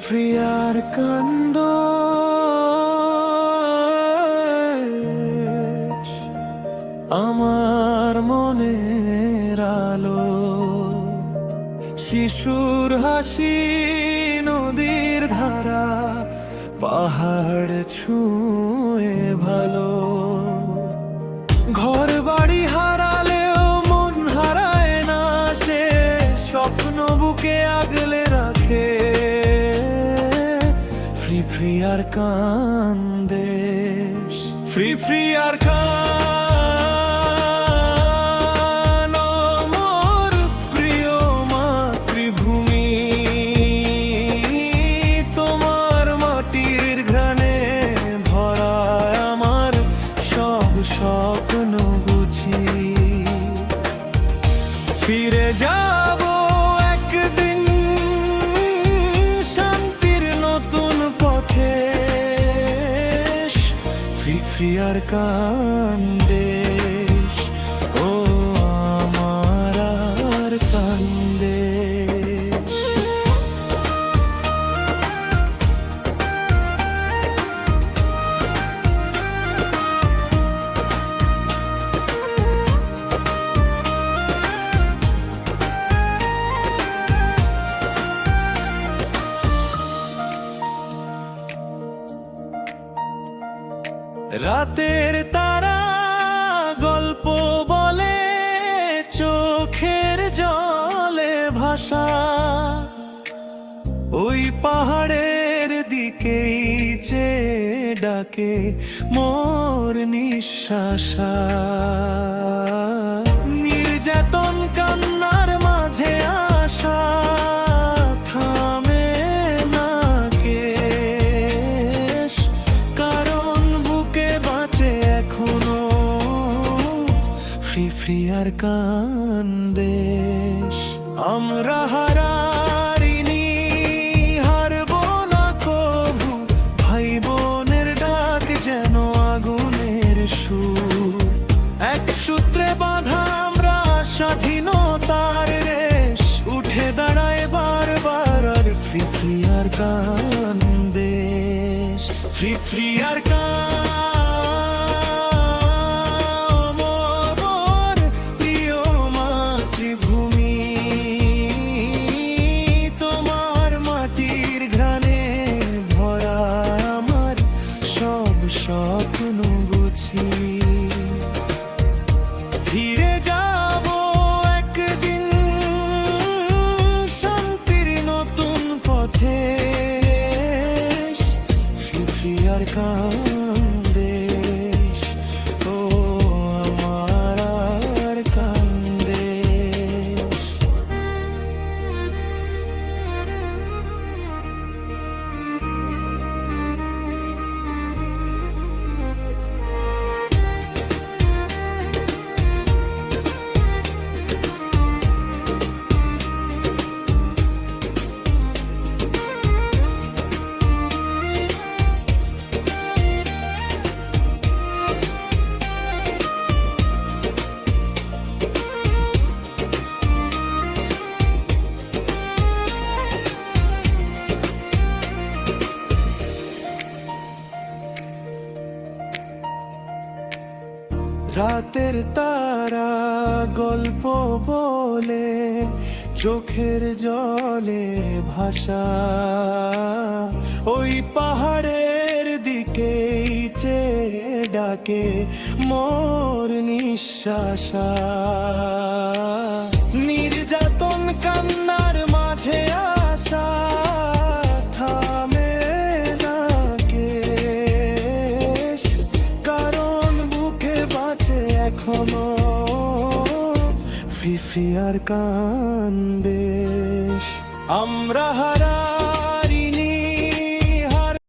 Free আর কান্দ আমার মনের আলো, শিশুর হাসি নদীর ধারা, পাহাড় ছুঁয়ে ভালো। ঘর বাড়ি হারালেও মন হারায় না সে, স্বপ্ন বুকে আগলে রাখে। ফ্রি ফ্রি আর কান্দে, ফ্রি ফ্রি আর স্বপ্ন বুঝি ফিরে যাব একদিন শান্তির নতুন পথে। ফ্রি ফ্রি আর কান্দে ও আমার আর কান্দে। রাতের তারা গল্প বলে, চোখের জলে ভাষা, ওই পাহাড়ের দিকেই চেয়ে ডাকে মোর নিঃশ্বাসা। নির্যাতন কান্নার মাঝে আশা থামে না কেশ, কারণ বুকে বাঁচে এখনো ফ্রি ফ্রি আর কান্দেশ। আমরা হারারিনি, হারবো না কভু, ভাই বোনের ডাক যেন আগুনের সুর। এক সূত্রে বাঁধা আমরা স্বাধীনতার রেশ, উঠে দাঁড়ায় বারবার আর ফ্রি ফ্রি আর কান্দেশ। ফ্রি ফ্রি আর আমার প্রিয় মাতৃভূমি, তোমার মাটির ঘ্রাণে ভরা আমার সব স্বপ্ন বুঝি। ফিরে যাব একদিন শান্তির নতুন পথে। ফ্রি ফ্রি আর কান্দেশ ও আমার আর কান্দেশ। রাতের তারা গল্প বলে, চোখের জলে ভাষা, ওই পাহাড়ের দিকেই চেয়ে ডাকে মোর নিঃশ্বাসা। নির্যাতন কান্নার মাঝে আশা থামে না কেশ, কারণ বুকে বাঁচে এখনো ফ্রি ফ্রি আর কান্দেশ। আমরা হারা